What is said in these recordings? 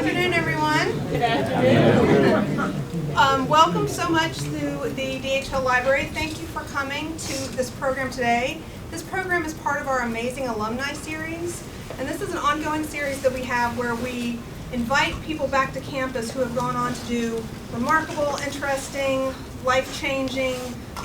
afternoon, everyone. Good afternoon. Welcome so much to the DHL Library. Thank you for coming to this program today. This program is part of our Amazing Alumni series, and this is an ongoing series that we have where we invite people back to campus who have gone on to do remarkable, interesting, life-changing,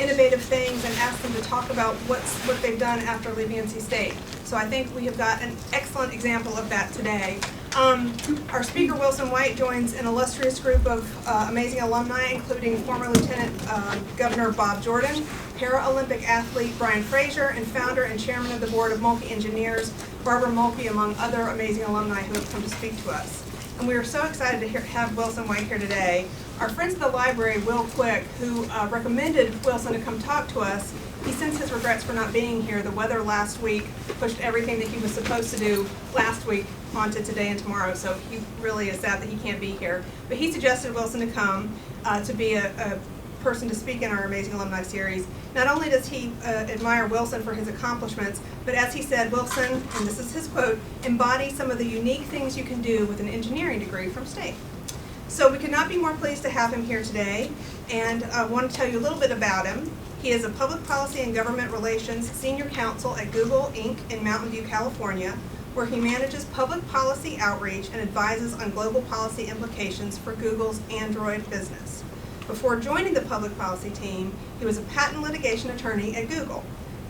innovative things and ask them to talk about what they've done after leaving NC State. So I think we have got an excellent example of that today. Our speaker, Wilson White, joins an illustrious group of amazing alumni, including former Lieutenant Governor Bob Jordan, Paralympic athlete Brian Frazier, and founder and chairman of the board of Mulkey Engineers, Barbara Mulkey, among other amazing alumni who have come to speak to us. And we are so excited to have Wilson White here today. Our friends at the library, Will Quick, who recommended Wilson to come talk to us, he sends his regrets for not being here. The weather last week pushed everything that he was supposed to do last week onto today and tomorrow, so he really is sad that he can't be here. But he suggested Wilson to come to be a person to speak in our Amazing Alumni series. Not only does he admire Wilson for his accomplishments, but as he said, Wilson, and this is his quote, embodies some of the unique things you can do with an engineering degree from State. So we could not be more pleased to have him here today, and I want to tell you a little bit about him. He is a public policy and government relations senior counsel at Google Inc. in Mountain View, California, where he manages public policy outreach and advises on global policy implications for Google's Android business. Before joining the public policy team, he was a patent litigation attorney at Google.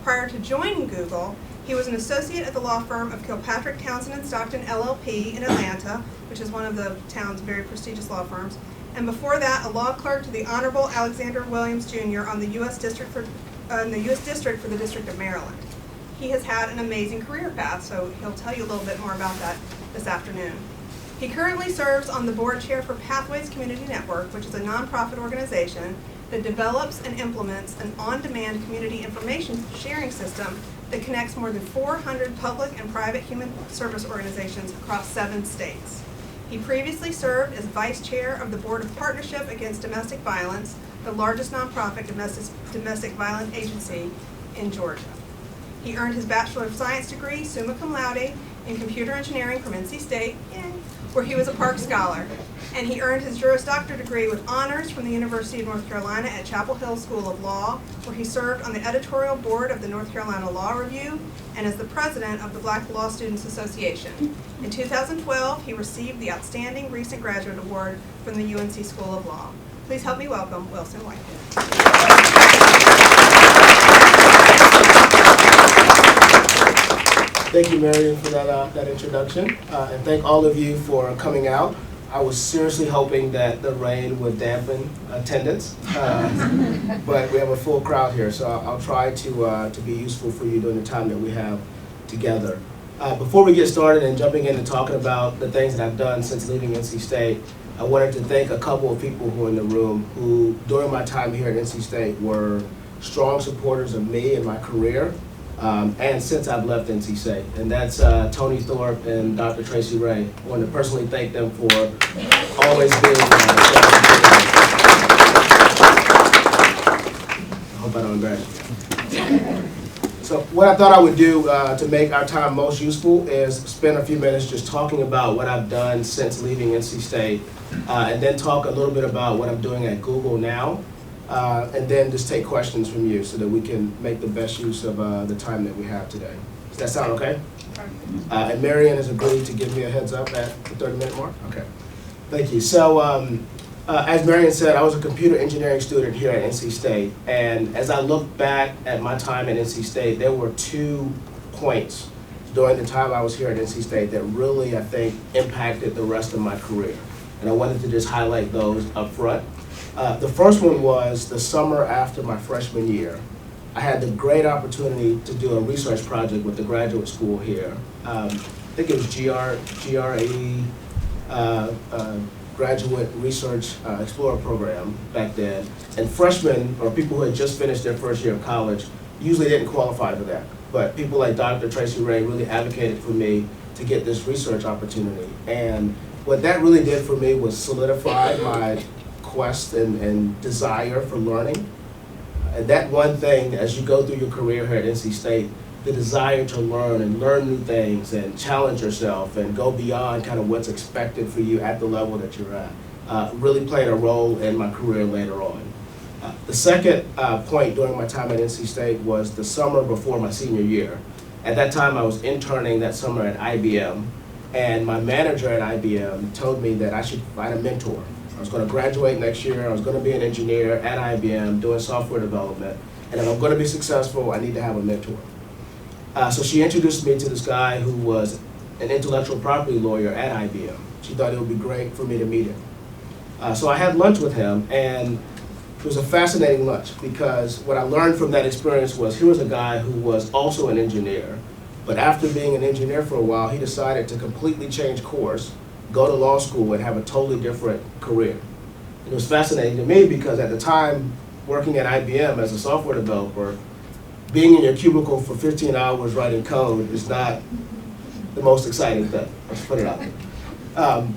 Prior to joining Google, he was an associate at the law firm of Kilpatrick, Townsend and Stockton LLP in Atlanta, which is one of the town's very prestigious law firms. And before that, a law clerk to the Honorable Alexander Williams Jr. on the U.S. District for the District of Maryland. He has had an amazing career path, so he'll tell you a little bit more about that this afternoon. He currently serves on the board chair for Pathways Community Network, which is a nonprofit organization that develops and implements an on-demand community information sharing system that connects more than 400 public and private human service organizations across 7 states. He previously served as vice chair of the Board of Partnership Against Domestic Violence, the largest nonprofit domestic violence agency in Georgia. He earned his Bachelor of Science degree, summa cum laude, in computer engineering from NC State, where he was a Park Scholar. And he earned his Juris Doctor degree with honors from the University of North Carolina at Chapel Hill School of Law, where he served on the editorial board of the North Carolina Law Review and as the president of the Black Law Students Association. In 2012, he received the Outstanding Recent Graduate Award from the UNC School of Law. Please help me welcome Wilson White. Thank you, Marion, for that introduction, and thank all of you for coming out. I was seriously hoping that the rain would dampen attendance, but we have a full crowd here, so I'll try to be useful for you during the time that we have together. Before we get started and jumping into talking about the things that I've done since leaving NC State, I wanted to thank a couple of people who are in the room who, during my time here at NC State, were strong supporters of me and my career. And since I've left NC State, and that's Tony Thorpe and Dr. Tracy Ray. I want to personally thank them for always being I hope I don't embarrass you. So what I thought I would do to make our time most useful is spend a few minutes just talking about what I've done since leaving NC State, and then talk a little bit about what I'm doing at Google now. And then just take questions from you so that we can make the best use of the time that we have today. Does that sound okay? And Marion has agreed to give me a heads up at the 30-minute mark? Okay. Thank you. So as Marion said, I was a computer engineering student here at NC State. And as I look back at my time at NC State, there were 2 points during the time I was here at NC State that really, I think, impacted the rest of my career. And I wanted to just highlight those up front. The first one was the summer after my freshman year. I had the great opportunity to do a research project with the graduate school here. I think it was GRE Graduate Research Explorer Program back then. And freshmen, or people who had just finished their first year of college, usually didn't qualify for that. But people like Dr. Tracy Ray really advocated for me to get this research opportunity. And what that really did for me was solidify my quest and desire for learning. And that one thing, as you go through your career here at NC State, the desire to learn and learn new things and challenge yourself and go beyond kind of what's expected for you at the level that you're at really played a role in my career later on. The second point during my time at NC State was the summer before my senior year. At that time, I was interning that summer at IBM, and my manager at IBM told me that I should find a mentor. I was going to graduate next year, I was going to be an engineer at IBM doing software development, and if I'm going to be successful, I need to have a mentor. So she introduced me to this guy who was an intellectual property lawyer at IBM. She thought it would be great for me to meet him. So I had lunch with him, and it was a fascinating lunch because what I learned from that experience was here was a guy who was also an engineer, but after being an engineer for a while, he decided to completely change course, go to law school, and have a totally different career. And it was fascinating to me because at the time, working at IBM as a software developer, being in your cubicle for 15 hours writing code is not the most exciting thing. Let's put it out there.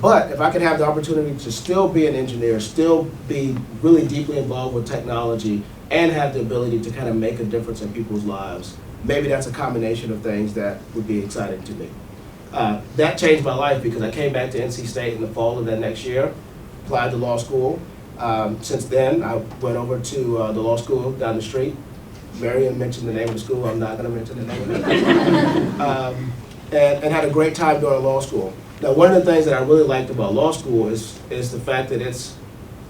But if I could have the opportunity to still be an engineer, still be really deeply involved with technology, and have the ability to kind of make a difference in people's lives, maybe that's a combination of things that would be exciting to me. That changed my life because I came back to NC State in the fall of that next year, applied to law school. Since then, I went over to the law school down the street. Marion mentioned the name of the school. I'm not going to mention the name of it. And had a great time during law school. Now, one of the things that I really liked about law school is the fact that it's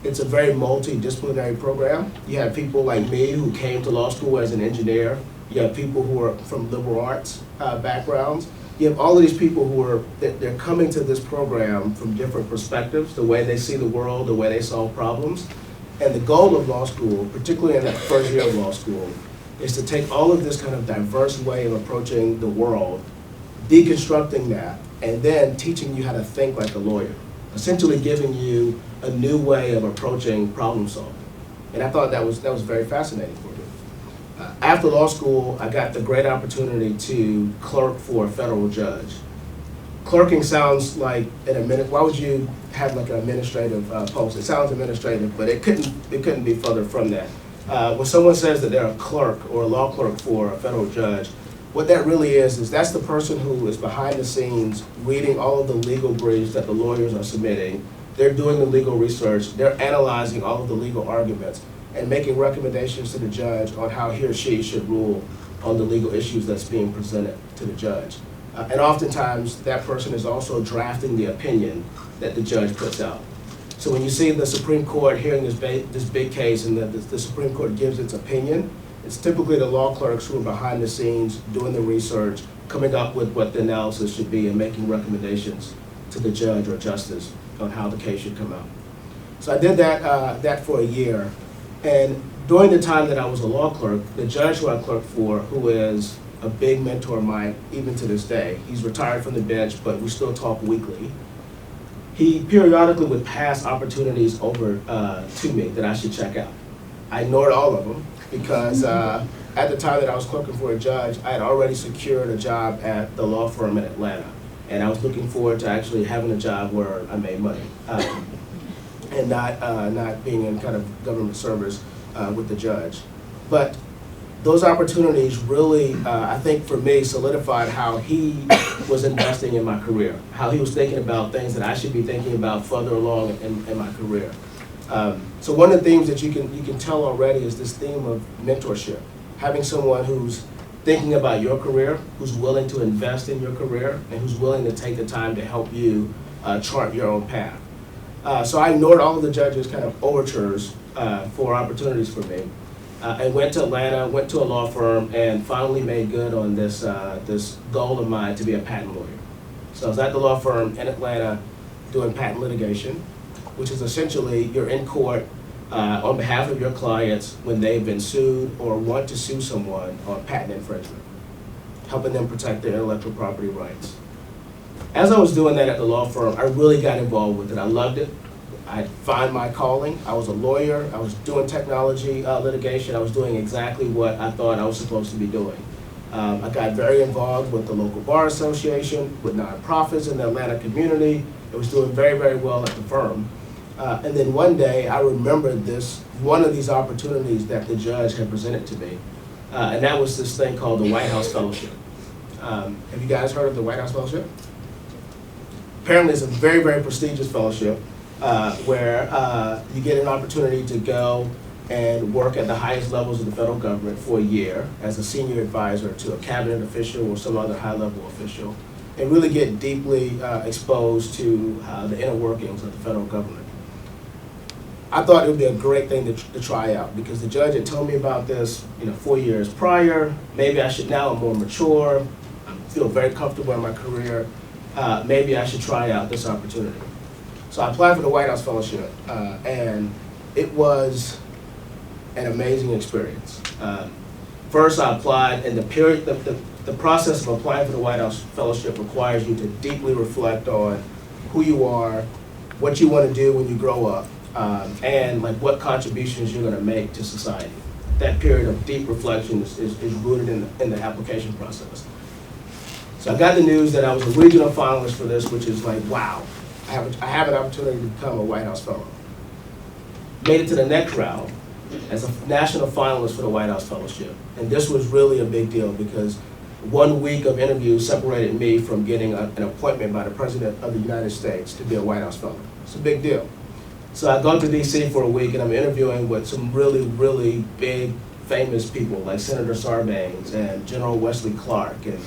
a very multidisciplinary program. You have people like me who came to law school as an engineer. You have people who are from liberal arts backgrounds. You have all of these people who are they're coming to this program from different perspectives, the way they see the world, the way they solve problems. And the goal of law school, particularly in that first year of law school, is to take all of this kind of diverse way of approaching the world, deconstructing that, and then teaching you how to think like a lawyer, essentially giving you a new way of approaching problem solving. And I thought that was very fascinating for me. After law school, I got the great opportunity to clerk for a federal judge. Clerking sounds like why would you have like an administrative post? It sounds administrative, but it couldn't be further from that. When someone says that they're a clerk or a law clerk for a federal judge, what that really is that's the person who is behind the scenes reading all of the legal briefs that the lawyers are submitting. They're doing the legal research, they're analyzing all of the legal arguments, and making recommendations to the judge on how he or she should rule on the legal issues that's being presented to the judge. And oftentimes, that person is also drafting the opinion that the judge puts out. So when you see the Supreme Court hearing this big case and the Supreme Court gives its opinion, it's typically the law clerks who are behind the scenes doing the research, coming up with what the analysis should be, and making recommendations to the judge or justice on how the case should come out. So I did that for a year. And during the time that I was a law clerk, the judge who I clerked for, who is a big mentor of mine even to this day, he's retired from the bench, but we still talk weekly. He periodically would pass opportunities over to me that I should check out. I ignored all of them because at the time that I was clerking for a judge, I had already secured a job at the law firm in Atlanta. And I was looking forward to actually having a job where I made money and not being in kind of government service with the judge. But those opportunities really, I think for me, solidified how he was investing in my career, how he was thinking about things that I should be thinking about further along in my career. So one of the themes that you can tell already is this theme of mentorship, having someone who's thinking about your career, who's willing to invest in your career, and who's willing to take the time to help you chart your own path. So I ignored all of the judges' kind of overtures for opportunities for me. I went to Atlanta, went to a law firm, and finally made good on this goal of mine to be a patent lawyer. So I was at the law firm in Atlanta doing patent litigation, which is essentially you're in court on behalf of your clients when they've been sued or want to sue someone on patent infringement, helping them protect their intellectual property rights. As I was doing that at the law firm, I really got involved with it. I loved it. I found my calling. I was a lawyer. I was doing technology litigation. I was doing exactly what I thought I was supposed to be doing. I got very involved with the local bar association, with nonprofits in the Atlanta community. I was doing very, very well at the firm. And then one day I remembered one of these opportunities that the judge had presented to me. and that was this thing called the White House Fellowship. Have you guys heard of the White House Fellowship? Apparently it's a very, very prestigious fellowship where you get an opportunity to go and work at the highest levels of the federal government for a year as a senior advisor to a cabinet official or some other high-level official, and really get deeply exposed to the inner workings of the federal government. I thought it would be a great thing to try out because the judge had told me about this 4 years prior. Maybe I should, now I'm more mature, I feel very comfortable in my career, maybe I should try out this opportunity. So I applied for the White House Fellowship, and it was an amazing experience. First, I applied, and the process of applying for the White House Fellowship requires you to deeply reflect on who you are, what you want to do when you grow up, and like what contributions you're going to make to society. That period of deep reflection is rooted in the application process. So I got the news that I was a regional finalist for this, which is like, wow, I have an opportunity to become a White House Fellow. Made it to the next round as a national finalist for the White House Fellowship. And this was really a big deal because 1 week of interviews separated me from getting an appointment by the President of the United States to be a White House Fellow. It's a big deal. So I go to DC for a week and I'm interviewing with some really, really big, famous people like Senator Sarbanes and General Wesley Clark and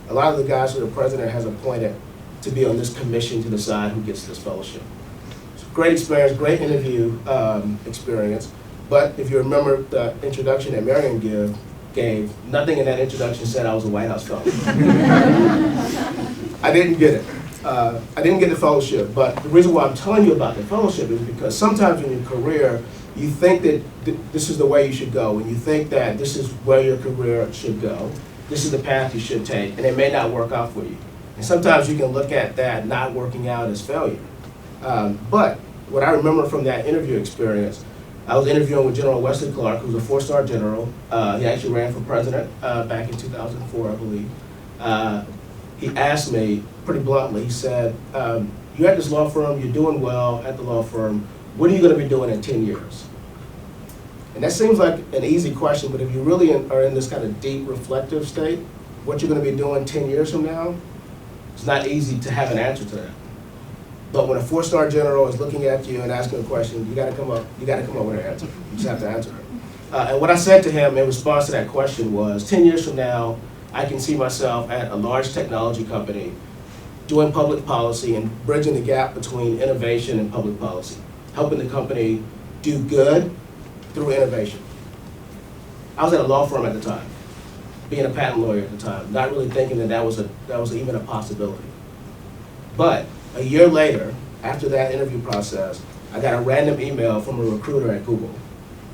a lot of the guys who the President has appointed to be on this commission to decide who gets this fellowship. It's a great experience, great interview experience. But if you remember the introduction that Marion gave, nothing in that introduction said I was a White House Fellow. I didn't get it. I didn't get the fellowship, but the reason why I'm telling you about the fellowship is because sometimes in your career, you think that this is the way you should go, and you think that this is where your career should go, this is the path you should take, and it may not work out for you. And sometimes you can look at that not working out as failure. But what I remember from that interview experience, I was interviewing with General Wesley Clark, who's a 4-star general. He actually ran for president back in 2004, I believe. He asked me pretty bluntly, he said, you're at this law firm, you're doing well at the law firm, what are you going to be doing in 10 years? And that seems like an easy question, but if you really are in this kind of deep reflective state, what you're going to be doing 10 years from now, it's not easy to have an answer to that. But when a 4-star general is looking at you and asking a question, you got to come up with an answer. You just have to answer it. And what I said to him in response to that question was, 10 years from now, I can see myself at a large technology company doing public policy and bridging the gap between innovation and public policy, helping the company do good through innovation. I was at a law firm at the time, being a patent lawyer at the time, not really thinking that was even a possibility. But a year later, after that interview process, I got a random email from a recruiter at Google,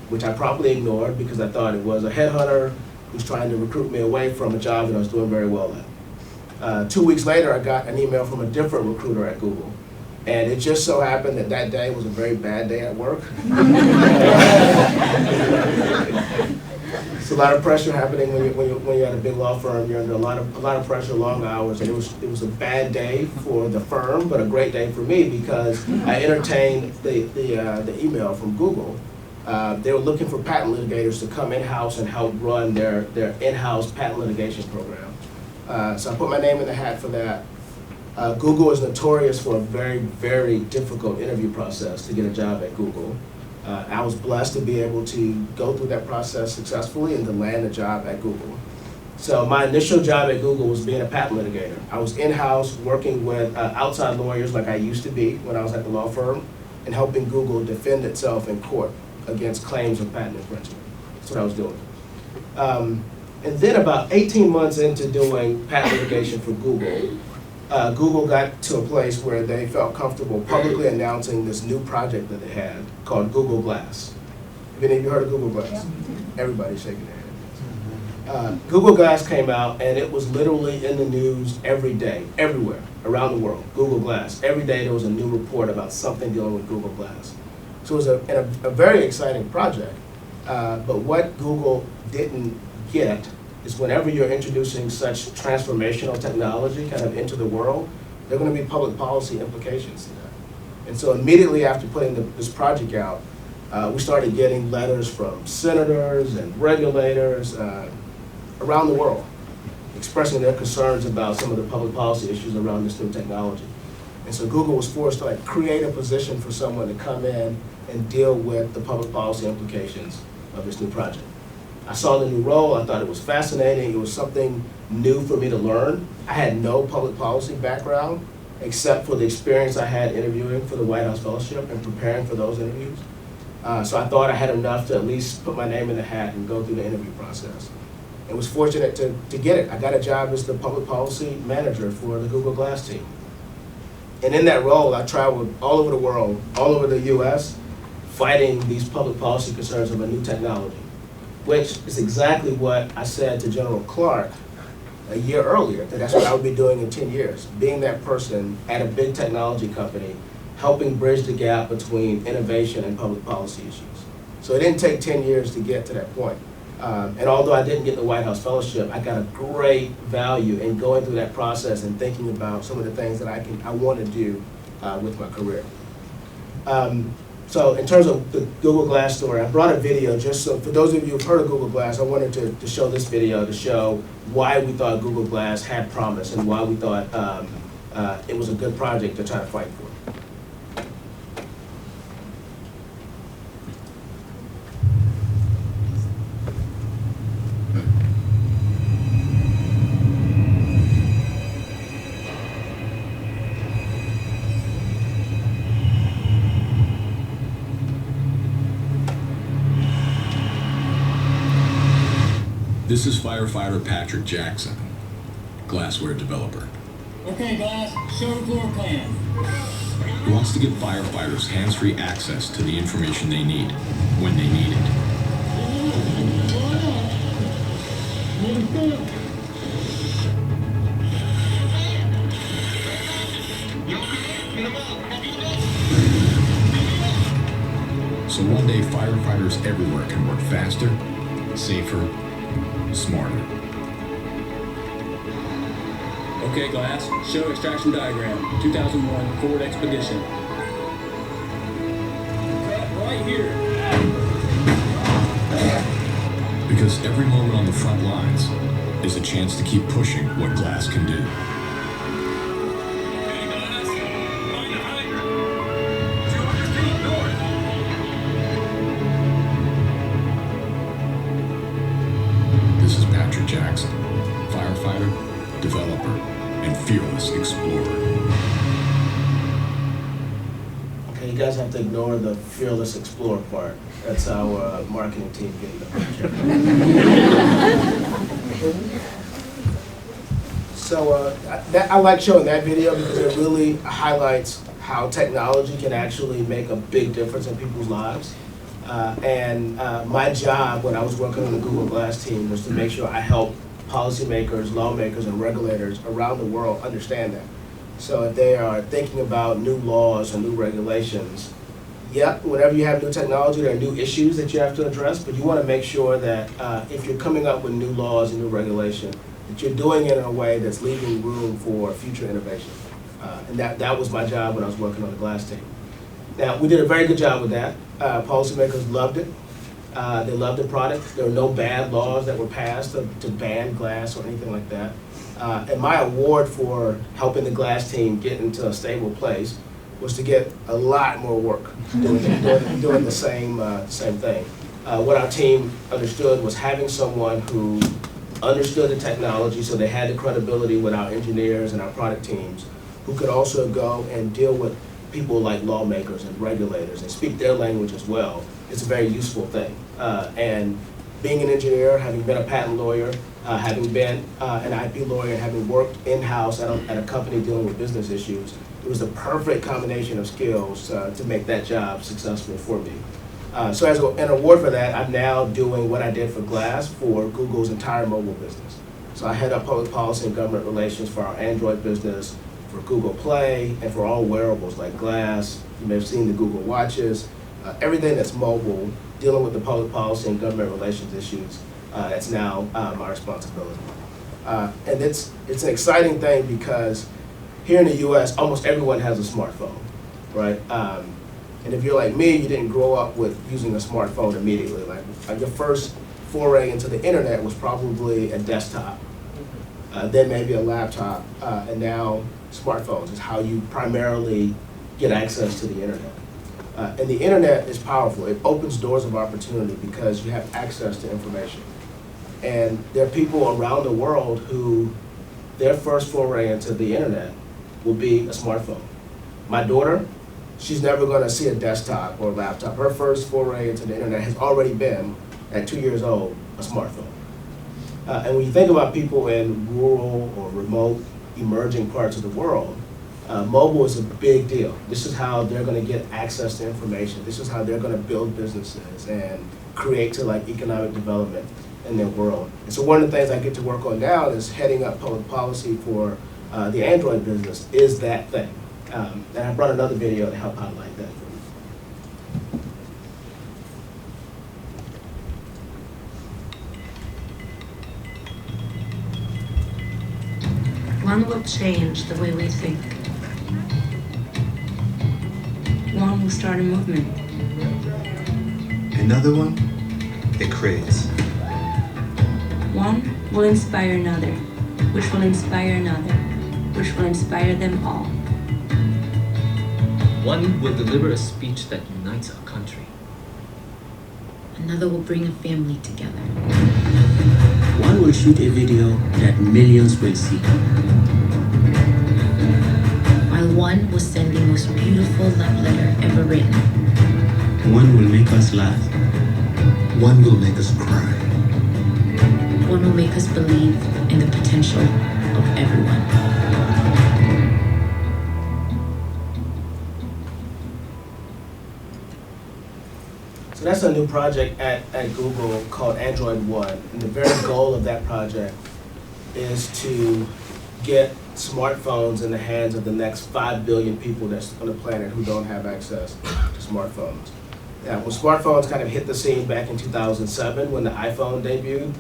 which I promptly ignored because I thought it was a headhunter who's trying to recruit me away from a job that I was doing very well at. 2 weeks later, I got an email from a different recruiter at Google. And it just so happened that that day was a very bad day at work. It's a lot of pressure happening when you're at a big law firm. You're under a lot of pressure, long hours, and it was a bad day for the firm, but a great day for me because I entertained the email from Google. They were looking for patent litigators to come in-house and help run their in-house patent litigation program. So I put my name in the hat for that. Google is notorious for a very, very difficult interview process to get a job at Google. I was blessed to be able to go through that process successfully and to land a job at Google. So my initial job at Google was being a patent litigator. I was in-house working with outside lawyers like I used to be when I was at the law firm and helping Google defend itself in court against claims of patent infringement. That's what I was doing. And then about 18 months into doing patent litigation for Google, Google got to a place where they felt comfortable publicly announcing this new project that they had called Google Glass. Have any of you heard of Google Glass? Yeah. Everybody's shaking their head. Google Glass came out and it was literally in the news every day, everywhere, around the world. Google Glass. Every day there was a new report about something dealing with Google Glass. So it was a very exciting project. But what Google didn't get is whenever you're introducing such transformational technology kind of into the world, there are going to be public policy implications to that. And so immediately after putting this project out, we started getting letters from senators and regulators, around the world, expressing their concerns about some of the public policy issues around this new technology. And so Google was forced to create a position for someone to come in and deal with the public policy implications of this new project. I saw the new role, I thought it was fascinating, it was something new for me to learn. I had no public policy background, except for the experience I had interviewing for the White House Fellowship and preparing for those interviews. So I thought I had enough to at least put my name in the hat and go through the interview process. And was fortunate to get it. I got a job as the public policy manager for the Google Glass team. And in that role, I traveled all over the world, all over the US, fighting these public policy concerns of a new technology, which is exactly what I said to General Clark a year earlier, that that's what I would be doing in 10 years, being that person at a big technology company, helping bridge the gap between innovation and public policy issues. So it didn't take 10 years to get to that point. And although I didn't get the White House Fellowship, I got a great value in going through that process and thinking about some of the things that I want to do with my career. So in terms of the Google Glass story, I brought a video just so, for those of you who've heard of Google Glass, I wanted to show this video to show why we thought Google Glass had promise and why we thought it was a good project to try to fight for. This is firefighter Patrick Jackson, glassware developer. Okay, guys, show the floor plan. He wants to give firefighters hands-free access to the information they need, when they need it. So one day, firefighters everywhere can work faster, safer, smarter. Okay, Glass, show extraction diagram. 2001 Ford Expedition. Cut right here. Because every moment on the front lines is a chance to keep pushing what glass can do. Okay, Glass, find a hydrant. 200 feet north. This is Patrick Jackson, firefighter, developer, and fearless explorer. Okay, you guys have to ignore the fearless explorer part. That's our marketing team getting the picture. So I like showing that video because it really highlights how technology can actually make a big difference in people's lives. My job when I was working on the Google Glass team was to make sure I helped policymakers, lawmakers, and regulators around the world understand that. So if they are thinking about new laws or new regulations, yeah, whenever you have new technology, there are new issues that you have to address, but you want to make sure that if you're coming up with new laws and new regulation, that you're doing it in a way that's leaving room for future innovation. And that was my job when I was working on the Glass team. Now, we did a very good job with that. Policymakers loved it. They loved the product. There were no bad laws that were passed to ban glass or anything like that. And my award for helping the Glass team get into a stable place was to get a lot more work doing the same thing. What our team understood was having someone who understood the technology, so they had the credibility with our engineers and our product teams, who could also go and deal with people like lawmakers and regulators and speak their language as well. It's a very useful thing. And being an engineer, having been a patent lawyer, having been an IP lawyer, and having worked in-house at a company dealing with business issues, it was the perfect combination of skills to make that job successful for me. So as an award for that, I'm now doing what I did for Glass for Google's entire mobile business. So I head up public policy and government relations for our Android business, for Google Play, and for all wearables like Glass. You may have seen the Google Watches. Everything that's mobile, dealing with the public policy and government relations issues, that's now my responsibility. And it's an exciting thing because here in the US, almost everyone has a smartphone, right? And if you're like me, you didn't grow up with using a smartphone immediately. Like your first foray into the internet was probably a desktop, then maybe a laptop, and now smartphones is how you primarily get access to the internet. And the internet is powerful. It opens doors of opportunity because you have access to information. And there are people around the world who their first foray into the internet will be a smartphone. My daughter, she's never going to see a desktop or a laptop. Her first foray into the internet has already been, at 2 years old, a smartphone. And when you think about people in rural or remote emerging parts of the world, mobile is a big deal. This is how they're going to get access to information. This is how they're going to build businesses and create to like economic development in their world. And so one of the things I get to work on now is heading up public policy for the Android business is that thing. And I brought another video to help highlight that for you. One will change the way we think. One will start a movement. Another one, it creates. One will inspire another, which will inspire another, which will inspire them all. One will deliver a speech that unites a country. Another will bring a family together. One will shoot a video that millions will see. While one will send the most beautiful love letter ever written. One will make us laugh. One will make us cry. One will make us believe in the potential of everyone. So that's a new project at Google called Android One. And the very goal of that project is to get smartphones in the hands of the next 5 billion people that's on the planet who don't have access to smartphones. Now, when smartphones kind of hit the scene back in 2007 when the iPhone debuted,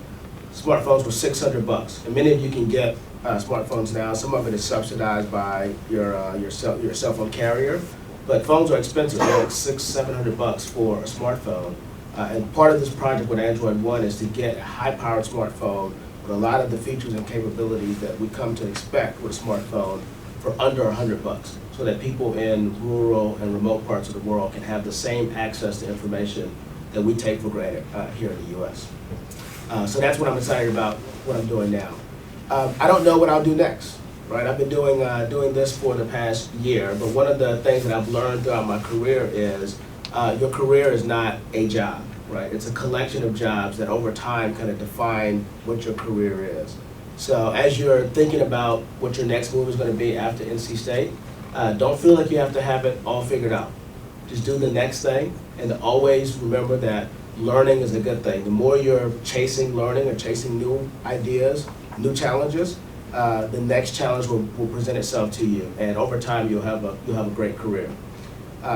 smartphones were $600. And many of you can get smartphones now. Some of it is subsidized by your cell phone carrier. But phones are expensive, they're like $600-700 for a smartphone. And part of this project with Android One is to get a high-powered smartphone with a lot of the features and capabilities that we come to expect with a smartphone for under $100, so that people in rural and remote parts of the world can have the same access to information that we take for granted here in the U.S. So that's what I'm excited about, what I'm doing now. I don't know what I'll do next. Right, I've been doing this for the past year, but one of the things that I've learned throughout my career is your career is not a job, right? It's a collection of jobs that over time kind of define what your career is. So as you're thinking about what your next move is going to be after NC State, don't feel like you have to have it all figured out. Just do the next thing, and always remember that learning is a good thing. The more you're chasing learning or chasing new ideas, new challenges, the next challenge will present itself to you, and over time you'll have a great career.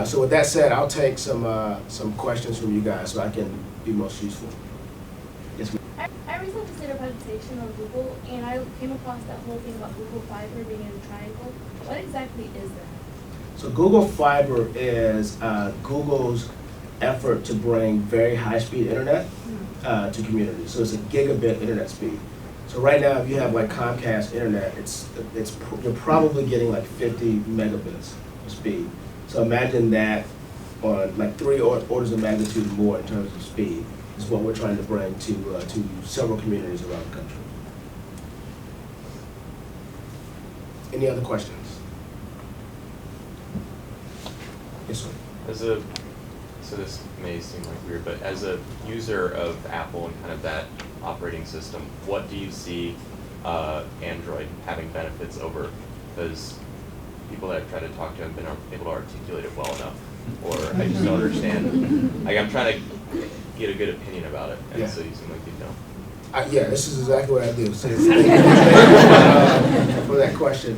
So with that said, I'll take some questions from you guys so I can be most useful. Yes, ma'am. I recently did a presentation on Google, and I came across that whole thing about Google Fiber being in a triangle. What exactly is that? So Google Fiber is Google's effort to bring very high-speed internet to communities. So it's a gigabit internet speed. So right now, if you have like Comcast internet, you're probably getting like 50 megabits of speed. So imagine that on like 3 orders of magnitude more in terms of speed is what we're trying to bring to several communities around the country. Any other questions? Yes, sir. So this may seem like weird, but as a user of Apple and kind of that operating system, what do you see Android having benefits over? Because people that I've tried to talk to have been able to articulate it well enough, or I just don't understand. Like I'm trying to get a good opinion about it, and so you seem like you don't. Yeah, this is exactly what I do. So for that question.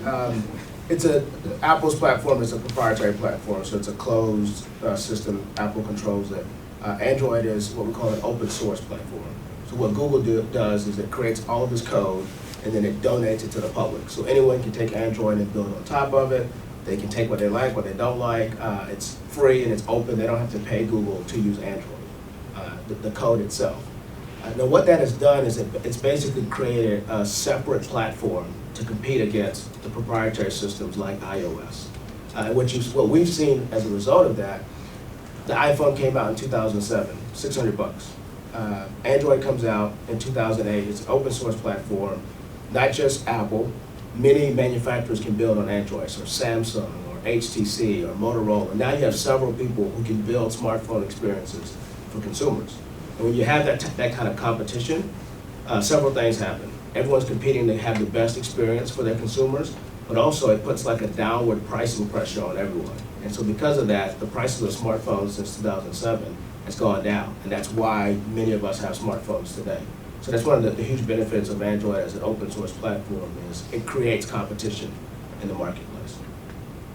Apple's platform is a proprietary platform, so it's a closed system. Apple controls it. Android is what we call an open source platform. So what Google does is it creates all of this code, and then it donates it to the public. So anyone can take Android and build on top of it. They can take what they like, what they don't like. It's free and it's open. They don't have to pay Google to use Android, the code itself. Now what that has done is it's basically created a separate platform to compete against the proprietary systems like iOS. What we've seen as a result of that, the iPhone came out in 2007, $600. Android comes out in 2008. It's an open source platform, not just Apple. Many manufacturers can build on Android, so Samsung or HTC or Motorola. Now you have several people who can build smartphone experiences for consumers. And when you have that kind of competition, several things happen. Everyone's competing to have the best experience for their consumers, but also it puts like a downward pricing pressure on everyone. And so because of that, the prices of smartphones since 2007 has gone down. And that's why many of us have smartphones today. So that's one of the huge benefits of Android as an open source platform is it creates competition in the marketplace.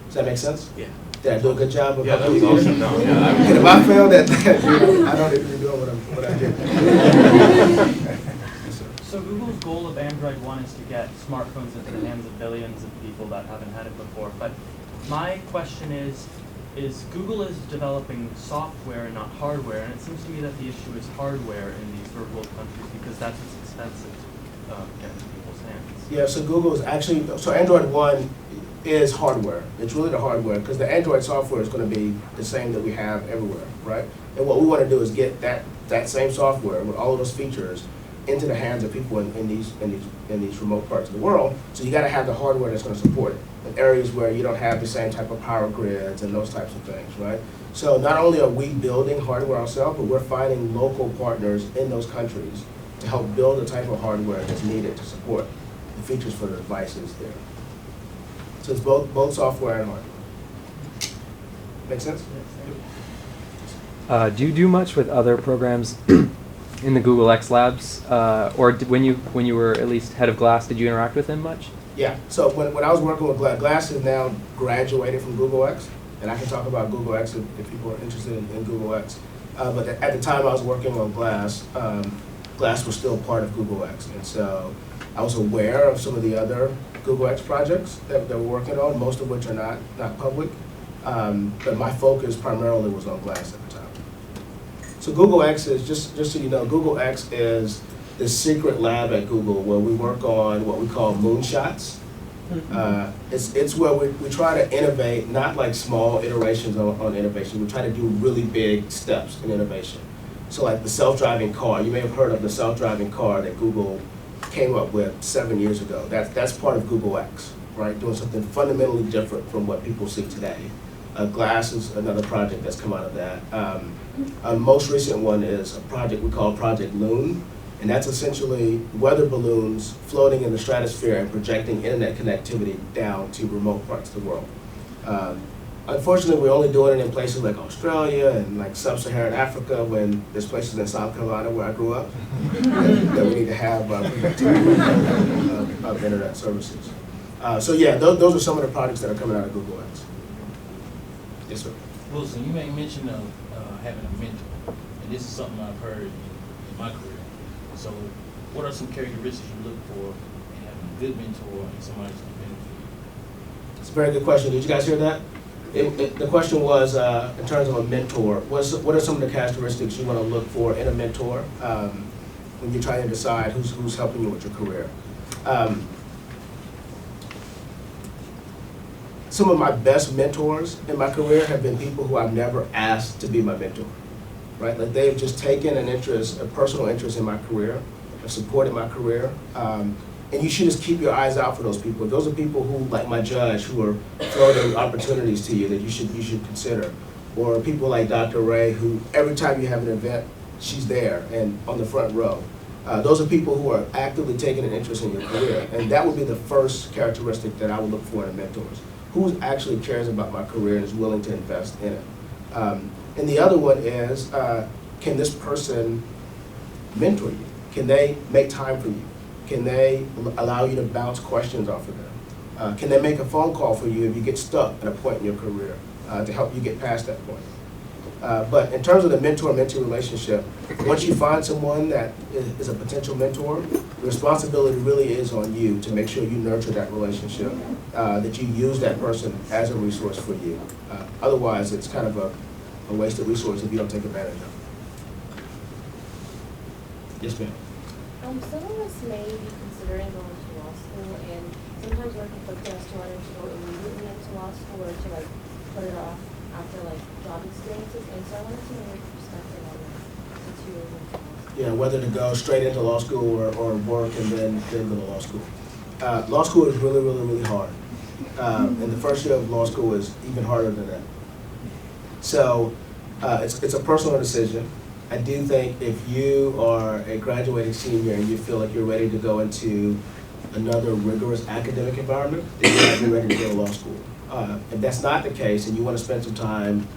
Does that make sense? Yeah. Did I do a good job of Yeah, that helping was you awesome. here? No, yeah, And if I failed at that, I don't even be doing what I did. So Google's goal of Android One is to get smartphones into the hands of billions of people that haven't had it before. But my question is Google is developing software and not hardware, and it seems to me that the issue is hardware in these third world countries because that's what's expensive to get into people's hands. Yeah, so Google is actually, so Android One is hardware. It's really the hardware because the Android software is going to be the same that we have everywhere, right? And what we want to do is get that same software with all of those features into the hands of people in these remote parts of the world. So you got to have the hardware that's going to support it in areas where you don't have the same type of power grids and those types of things, right? So not only are we building hardware ourselves, but we're finding local partners in those countries to help build the type of hardware that's needed to support the features for the devices there. So it's both software and hardware. Make sense? Do you do much with other programs in the Google X Labs, when you were at least head of Glass, did you interact with them much? Yeah. So when I was working with Glass has now graduated from Google X, and I can talk about Google X if people are interested in Google X. But at the time I was working on Glass, Glass was still part of Google X, and so I was aware of some of the other Google X projects that we're working on, most of which are not public. But my focus primarily was on Glass at the time. So Google X is, just so you know, Google X is the secret lab at Google where we work on what we call moonshots. It's where we try to innovate, not like small iterations on innovation. We try to do really big steps in innovation. So like the self-driving car, you may have heard of the self-driving car that Google came up with 7 years ago. That's part of Google X, right? Doing something fundamentally different from what people see today. Glass is another project that's come out of that. Our most recent one is a project we call Project Loon, and that's essentially weather balloons floating in the stratosphere and projecting internet connectivity down to remote parts of the world. Unfortunately, we're only doing it in places like Australia and like sub-Saharan Africa when there's places in South Carolina where I grew up that we need to have of internet services. So yeah, those are some of the projects that are coming out of Google X. Yes, sir. Wilson, you made mention of having a mentor, and this is something I've heard in my career. So what are some characteristics you look for in having a good mentor and somebody who's going to benefit you? It's a very good question. Did you guys hear that? The question was, in terms of a mentor, what are some of the characteristics you want to look for in a mentor when you're trying to decide who's helping you with your career? Some of my best mentors in my career have been people who I've never asked to be my mentor, right? Like they've just taken an interest, a personal interest in my career, have supported my career, and you should just keep your eyes out for those people. Those are people who, like my judge, who are floating opportunities to you that you should consider, or people like Dr. Ray, who every time you have an event, she's there and on the front row. Those are people who are actively taking an interest in your career, and that would be the first characteristic that I would look for in mentors. Who actually cares about my career and is willing to invest in it? And the other one is, can this person mentor you? Can they make time for you? Can they allow you to bounce questions off of them? Can they make a phone call for you if you get stuck at a point in your career to help you get past that point? But in terms of the mentor-mentee relationship, once you find someone that is a potential mentor, the responsibility really is on you to make sure you nurture that relationship, that you use that person as a resource for you. Otherwise, it's kind of a wasted resource if you don't take advantage of it. Yes, ma'am. Some of us may be considering going to law school, and sometimes we're conflicted as to whether to go immediately into law school or to like put it off after like job experiences. And so I wanted to know your perspective on that since you were into law school. Yeah, whether to go straight into law school or work and then go to law school. Law school is really, really, really hard. And the first year of law school is even harder than that. So it's a personal decision. I do think if you are a graduating senior and you feel like you're ready to go into another rigorous academic environment, then you have to be ready to go to law school. If that's not the case and you want to spend some time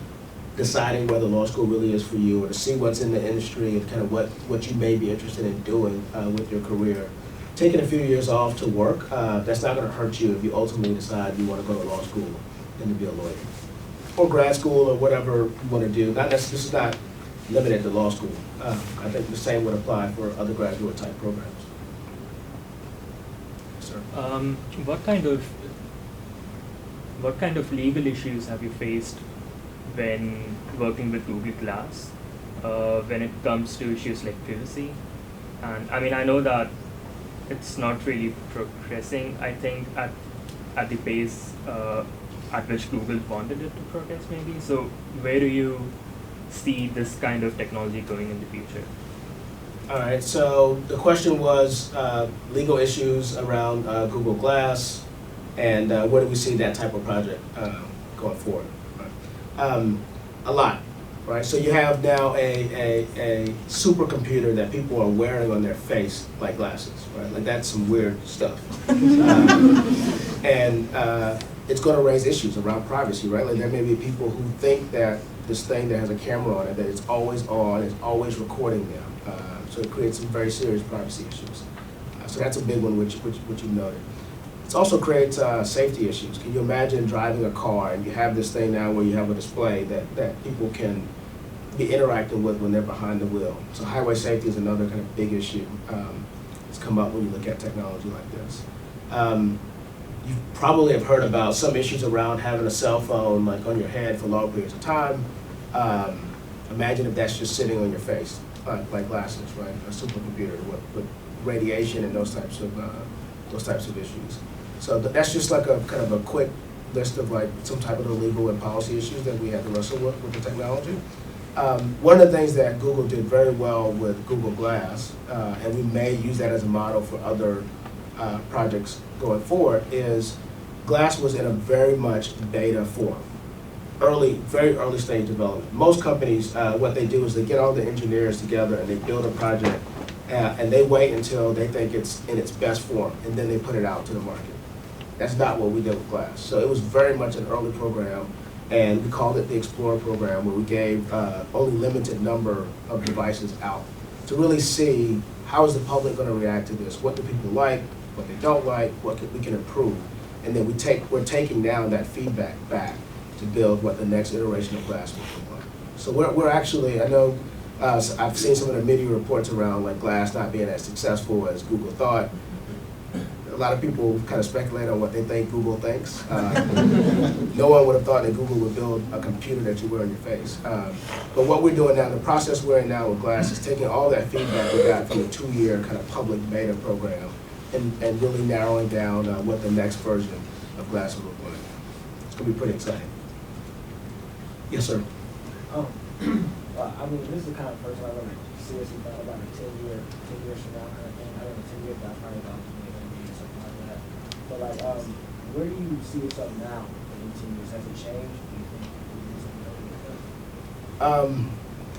deciding whether law school really is for you or to see what's in the industry and kind of what you may be interested in doing with your career, taking a few years off to work, that's not going to hurt you if you ultimately decide you want to go to law school and to be a lawyer. Or grad school or whatever you want to do. This is not limited to law school. I think the same would apply for other graduate type programs. Sir. What kind of legal issues have you faced when working with Google Glass when it comes to issues like privacy? And I mean, I know that it's not really progressing, I think, at the pace at which Google wanted it to progress maybe. So where do you see this kind of technology going in the future? All right, so the question was legal issues around Google Glass and where do we see that type of project going forward? A lot, right? So you have now a supercomputer that people are wearing on their face like glasses, right? Like that's some weird stuff. And it's going to raise issues around privacy, right? Like there may be people who think that this thing that has a camera on it, that it's always on, it's always recording them. So it creates some very serious privacy issues. So that's a big one, which you noted. It also creates safety issues. Can you imagine driving a car and you have this thing now where you have a display that people can be interacting with when they're behind the wheel? So highway safety is another kind of big issue. It's come up when you look at technology like this. You probably have heard about some issues around having a cell phone like on your head for long periods of time. Imagine if that's just sitting on your face, like glasses, right? A supercomputer with radiation and those types of issues. So that's just like a kind of a quick list of like some type of the legal and policy issues that we have to wrestle with the technology. One of the things that Google did very well with Google Glass, and we may use that as a model for other projects going forward, is Glass was in a very much beta form. Very early stage development. Most companies, what they do is they get all the engineers together and they build a project and they wait until they think it's in its best form and then they put it out to the market. That's not what we did with Glass. So it was very much an early program, and we called it the Explorer program, where we gave only limited number of devices out to really see how is the public going to react to this, what do people like, what they don't like, what we can improve. And then we're taking now that feedback back to build what the next iteration of Glass will look like. So we're actually, I know I've seen some of the media reports around like Glass not being as successful as Google thought. A lot of people kind of speculate on what they think Google thinks. No one would have thought that Google would build a computer that you wear on your face. But what we're doing now, the process we're in now with Glass is taking all that feedback we got from the 2-year kind of public beta program and really narrowing down what the next version of Glass will look like. It's going to be pretty exciting. Yes, sir. Well, I mean, this is kind of the first time I've ever seriously thought about a 10 years from now kind of thing. I don't know, 10 years, that's probably about maybe something like that. But like, where do you see yourself now in 10 years? Has it changed? Do you think you do something different?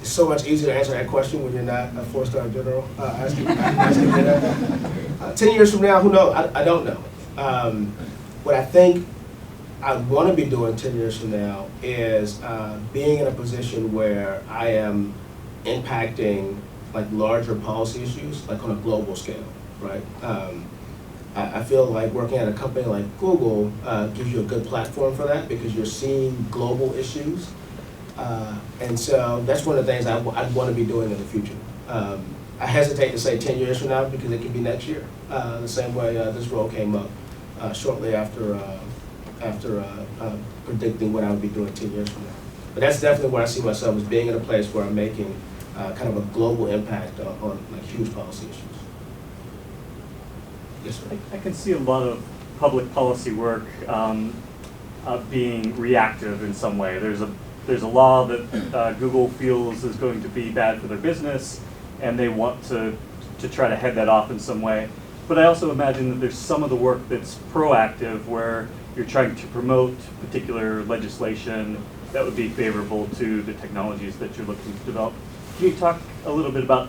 It's so much easier to answer that question when you're not a 4-star general asking me that. 10 years from now, who knows? I don't know. What I think I want to be doing 10 years from now is being in a position where I am impacting like larger policy issues, like on a global scale, right? I feel like working at a company like Google gives you a good platform for that because you're seeing global issues. And so that's one of the things I'd want to be doing in the future. I hesitate to say 10 years from now because it could be next year. The same way this role came up shortly after predicting what I would be doing 10 years from now. But that's definitely where I see myself, as being in a place where I'm making kind of a global impact on like huge policy issues. Yes, sir. I can see a lot of public policy work being reactive in some way. There's a law that Google feels is going to be bad for their business, and they want to try to head that off in some way. But I also imagine that there's some of the work that's proactive, where you're trying to promote particular legislation that would be favorable to the technologies that you're looking to develop. Can you talk a little bit about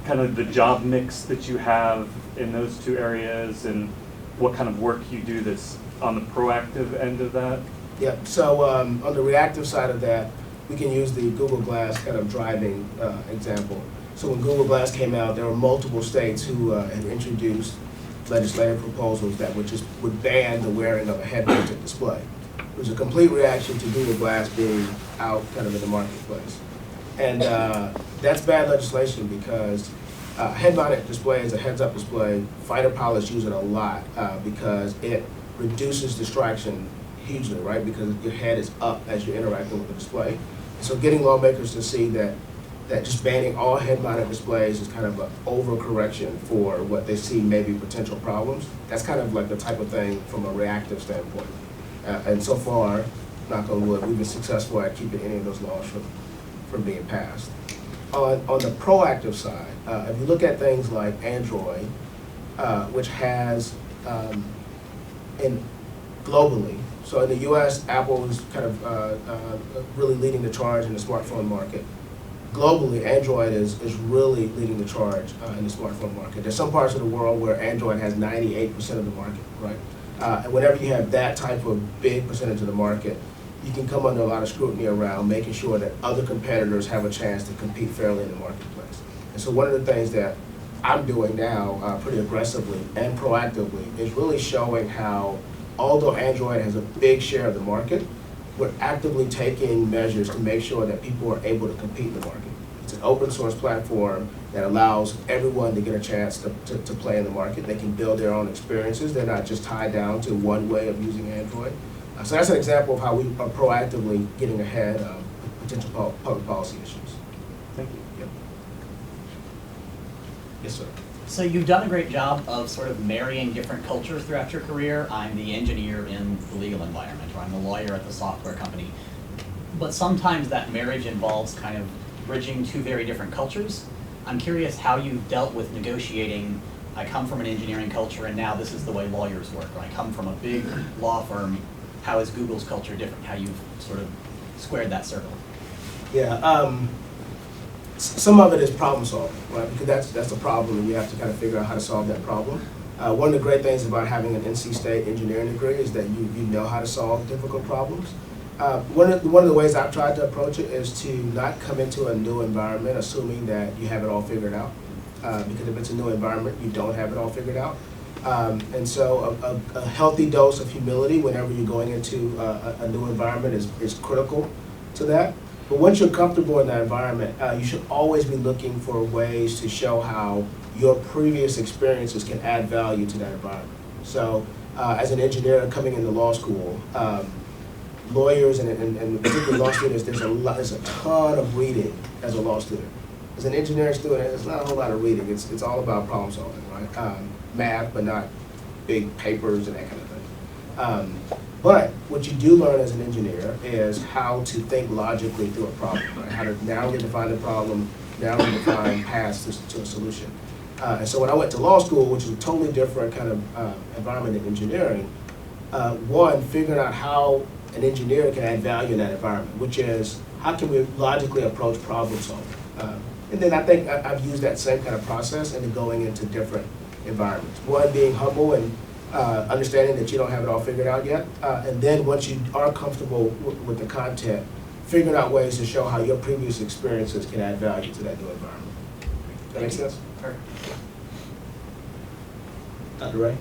kind of the job mix that you have in those two areas, and what kind of work you do that's on the proactive end of that? Yeah, so on the reactive side of that, we can use the Google Glass kind of driving example. So when Google Glass came out, there were multiple states who had introduced legislative proposals that would ban the wearing of a head-mounted display. It was a complete reaction to Google Glass being out kind of in the marketplace. And that's bad legislation because head-mounted display is a heads-up display. Fighter pilots use it a lot because it reduces distraction hugely, right? Because your head is up as you're interacting with the display. So getting lawmakers to see that just banning all head-mounted displays is kind of an overcorrection for what they see maybe potential problems. That's kind of like the type of thing from a reactive standpoint. And so far, knock on wood, we've been successful at keeping any of those laws from being passed. On the proactive side, if you look at things like Android, which has, globally, so in the US, Apple is kind of really leading the charge in the smartphone market. Globally, Android is really leading the charge in the smartphone market. There's some parts of the world where Android has 98% of the market, right? And whenever you have that type of big percentage of the market, you can come under a lot of scrutiny around making sure that other competitors have a chance to compete fairly in the marketplace. And so one of the things that I'm doing now pretty aggressively and proactively is really showing how, although Android has a big share of the market, we're actively taking measures to make sure that people are able to compete in the market. It's an open source platform that allows everyone to get a chance to play in the market. They can build their own experiences. They're not just tied down to one way of using Android. So that's an example of how we are proactively getting ahead of potential public policy issues. Thank you. Yep. Yes, sir. So you've done a great job of sort of marrying different cultures throughout your career. I'm the engineer in the legal environment, or I'm the lawyer at the software company. But sometimes that marriage involves kind of bridging two very different cultures. I'm curious how you've dealt with negotiating. I come from an engineering culture, and now this is the way lawyers work. Or I come from a big law firm. How is Google's culture different? How you've sort of squared that circle? Yeah. Some of it is problem solving, right? Because that's a problem, and you have to kind of figure out how to solve that problem. One of the great things about having an NC State engineering degree is that you know how to solve difficult problems. One of the ways I've tried to approach it is to not come into a new environment assuming that you have it all figured out. Because if it's a new environment, you don't have it all figured out. And so a healthy dose of humility whenever you're going into a new environment is critical to that. But once you're comfortable in that environment, you should always be looking for ways to show how your previous experiences can add value to that environment. So as an engineer coming into law school, lawyers and particularly law students, there's a ton of reading as a law student. As an engineering student, it's not a whole lot of reading. It's all about problem solving, right? Math, but not big papers and that kind of thing. But what you do learn as an engineer is how to think logically through a problem, right? How to narrowly define the problem, narrowly define paths to a solution. And so when I went to law school, which is a totally different kind of environment in engineering, one, figuring out how an engineer can add value in that environment, which is how can we logically approach problem solving. And then I think I've used that same kind of process into going into different environments. One, being humble and understanding that you don't have it all figured out yet. And then once you are comfortable with the content, figuring out ways to show how your previous experiences can add value to that new environment. Does that make sense? Dr. Ray?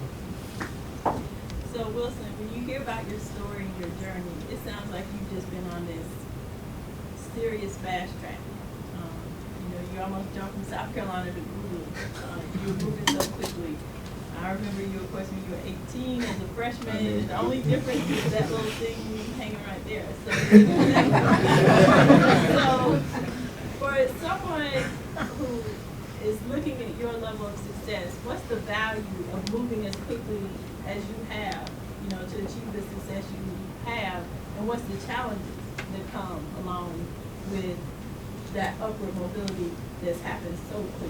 So Wilson, when you hear about your story and your journey, it sounds like you've just been on this serious fast track. You almost jumped from South Carolina to Google. You were moving so quickly. I remember you, of course, when you were 18 as a freshman, and the only difference is that little thing hanging right there. So for someone who is looking at your level of success, what's the value of moving as quickly as you have, you know, to achieve the success you have, and what's the challenges that come along with that upward mobility that's happened so quickly?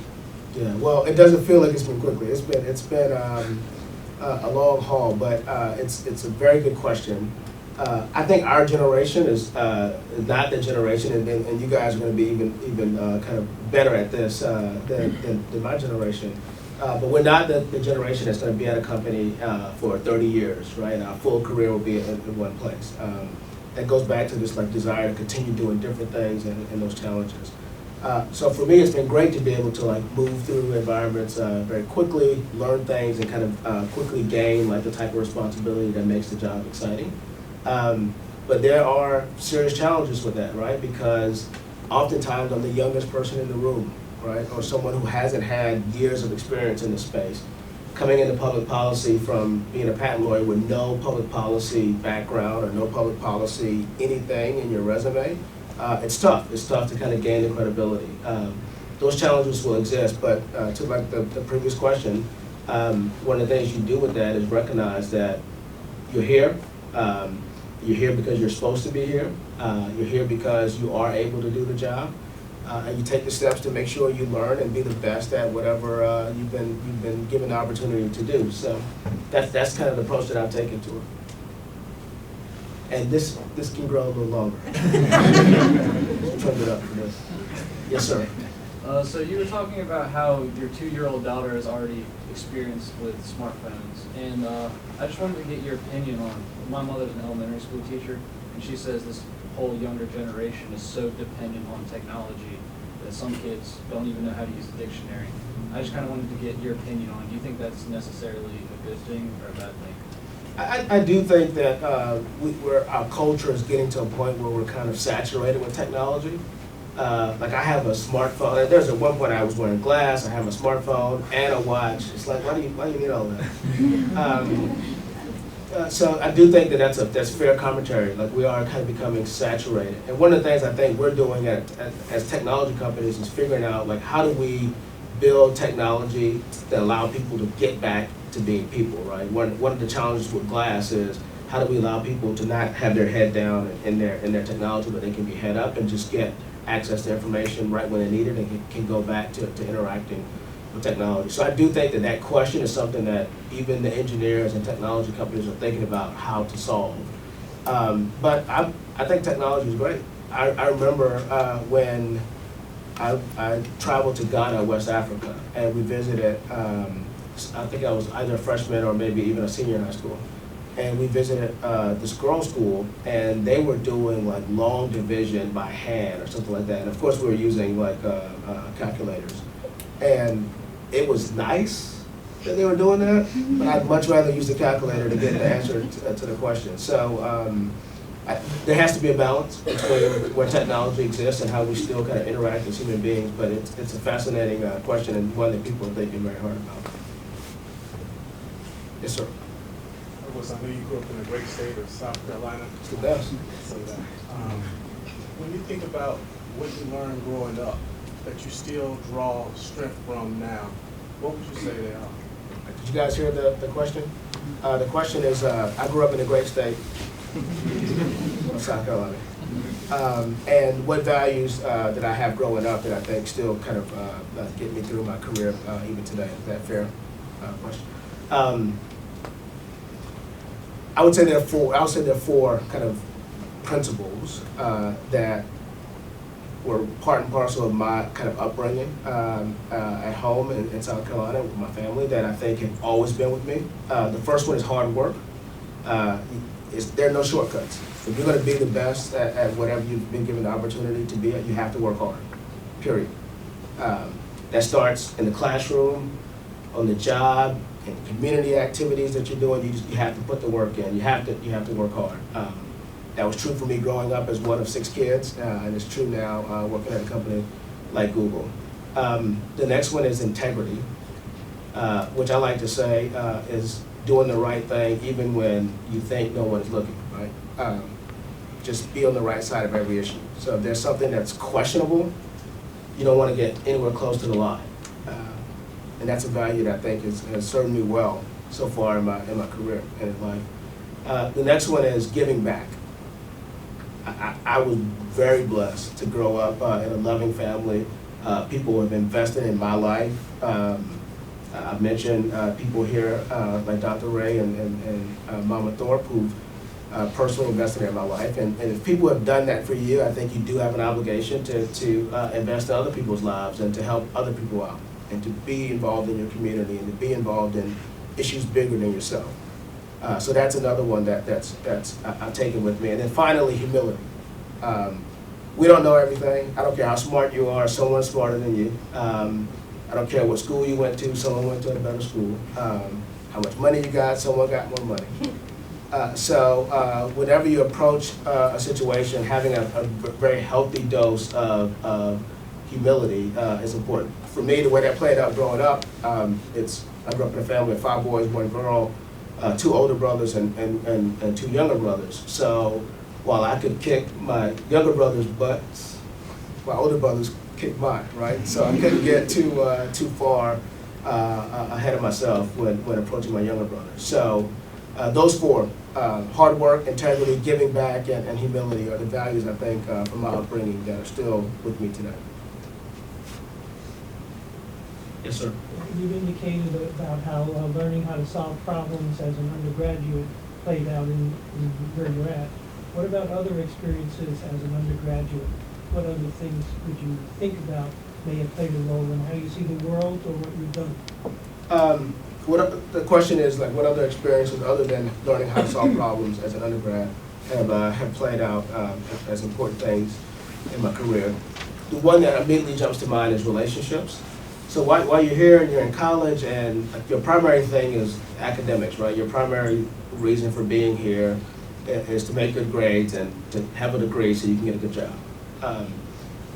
Yeah, well, it doesn't feel like it's been quickly. It's been a long haul, but it's a very good question. I think our generation is not the generation, and you guys are going to be even kind of better at this than my generation. But we're not the generation that's going to be at a company for 30 years, right? Our full career will be in one place. That goes back to this like desire to continue doing different things and those challenges. So for me, it's been great to be able to like move through environments very quickly, learn things, and kind of quickly gain like the type of responsibility that makes the job exciting. But there are serious challenges with that, right? Because oftentimes I'm the youngest person in the room, right? Or someone who hasn't had years of experience in the space. Coming into public policy from being a patent lawyer with no public policy background or no public policy anything in your resume, it's tough. It's tough to kind of gain the credibility. Those challenges will exist, but to like the previous question, one of the things you do with that is recognize that you're here. You're here because you're supposed to be here. You're here because you are able to do the job. And you take the steps to make sure you learn and be the best at whatever you've been given the opportunity to do. So that's kind of the approach that I've taken to it. And this can grow a little longer. Trim it up for this. Yes, sir. So you were talking about how your 2-year-old daughter has already experienced with smartphones, and I just wanted to get your opinion on. My mother's an elementary school teacher, and she says this whole younger generation is so dependent on technology that some kids don't even know how to use a dictionary. I just kind of wanted to get your opinion on. Do you think that's necessarily a good thing or a bad thing? I do think that our culture is getting to a point where we're kind of saturated with technology. Like I have a smartphone. There's at one point I was wearing glass. I have a smartphone and a watch. It's like, why do you need all that? So I do think that that's fair commentary. Like we are kind of becoming saturated. And one of the things I think we're doing as technology companies is figuring out like how do we build technology that allow people to get back to being people, right? One of the challenges with glass is how do we allow people to not have their head down in their technology, but they can be head up and just get access to information right when they need it and can go back to interacting with technology. So I do think that question is something that even the engineers and technology companies are thinking about how to solve. But I think technology is great. I remember when I traveled to Ghana, West Africa, and we visited, I think I was either a freshman or maybe even a senior in high school. And we visited this girls' school, and they were doing like long division by hand or something like that. And of course, we were using like calculators. And it was nice that they were doing that, but I'd much rather use the calculator to get the answer to the question. So there has to be a balance between where technology exists and how we still kind of interact as human beings. But it's a fascinating question and one that people are thinking very hard about. Yes, sir. I know you grew up in the great state of South Carolina. It's the best. When you think about what you learned growing up that you still draw strength from now, what would you say they are? Did you guys hear the question? The question is, I grew up in the great state of South Carolina. And what values that I have growing up that I think still kind of get me through my career even today? Is that fair question? I would say there are four kind of principles that were part and parcel of my kind of upbringing at home in South Carolina with my family that I think have always been with me. The first one is hard work. There are no shortcuts. If you're going to be the best at whatever you've been given the opportunity to be at, you have to work hard, period. That starts in the classroom, on the job, in community activities that you're doing. You have to put the work in. You have to work hard. That was true for me growing up as one of 6 kids, and it's true now working at a company like Google. The next one is integrity, which I like to say is doing the right thing even when you think no one is looking, right? Just be on the right side of every issue. So if there's something that's questionable, you don't want to get anywhere close to the line. And that's a value that I think has served me well so far in my career and in life. The next one is giving back. I was very blessed to grow up in a loving family. People who have invested in my life. I've mentioned people here like Dr. Ray and Mama Thorpe who've personally invested in my life. And if people have done that for you, I think you do have an obligation to invest in other people's lives and to help other people out and to be involved in your community and to be involved in issues bigger than yourself. So that's another one that's I've taken with me. And then finally, humility. We don't know everything. I don't care how smart you are, someone's smarter than you. I don't care what school you went to, someone went to a better school. How much money you got, someone got more money. So whenever you approach a situation, having a very healthy dose of humility is important. For me, the way that played out growing up, I grew up in a family of 5 boys, 1 girl, 2 older brothers and 2 younger brothers. So while I could kick my younger brother's butts, my older brothers kicked mine, right? So I couldn't get too far ahead of myself when approaching my younger brothers. So those 4, hard work, integrity, giving back, and humility are the values I think from my upbringing that are still with me today. Yes, sir. You've indicated about how learning how to solve problems as an undergraduate played out in where you're at. What about other experiences as an undergraduate? What other things would you think about may have played a role in how you see the world or what you've done? The question is, like, what other experiences other than learning how to solve problems as an undergrad have played out as important things in my career? The one that immediately jumps to mind is relationships. So while you're here and you're in college and your primary thing is academics, right? Your primary reason for being here is to make good grades and to have a degree so you can get a good job.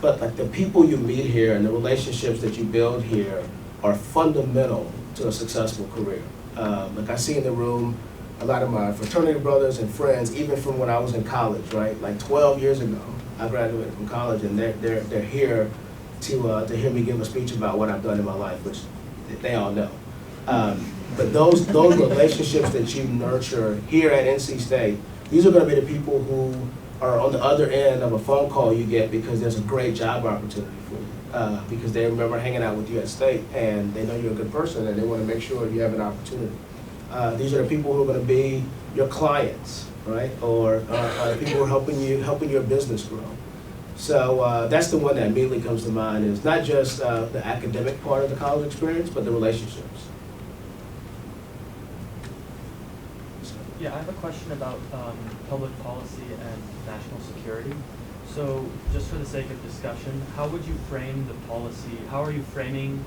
But like the people you meet here and the relationships that you build here are fundamental to a successful career. Like I see in the room a lot of my fraternity brothers and friends, even from when I was in college, right? Like 12 years ago, I graduated from college and they're here to hear me give a speech about what I've done in my life, which they all know. But those relationships that you nurture here at NC State, these are going to be the people who are on the other end of a phone call you get because there's a great job opportunity for you. Because they remember hanging out with you at State and they know you're a good person and they want to make sure you have an opportunity. These are the people who are going to be your clients, right? Or people who are helping your business grow. So that's the one that immediately comes to mind is not just the academic part of the college experience, but the relationships. Yeah, I have a question about public policy and national security. So just for the sake of discussion, how would you frame the policy? How are you framing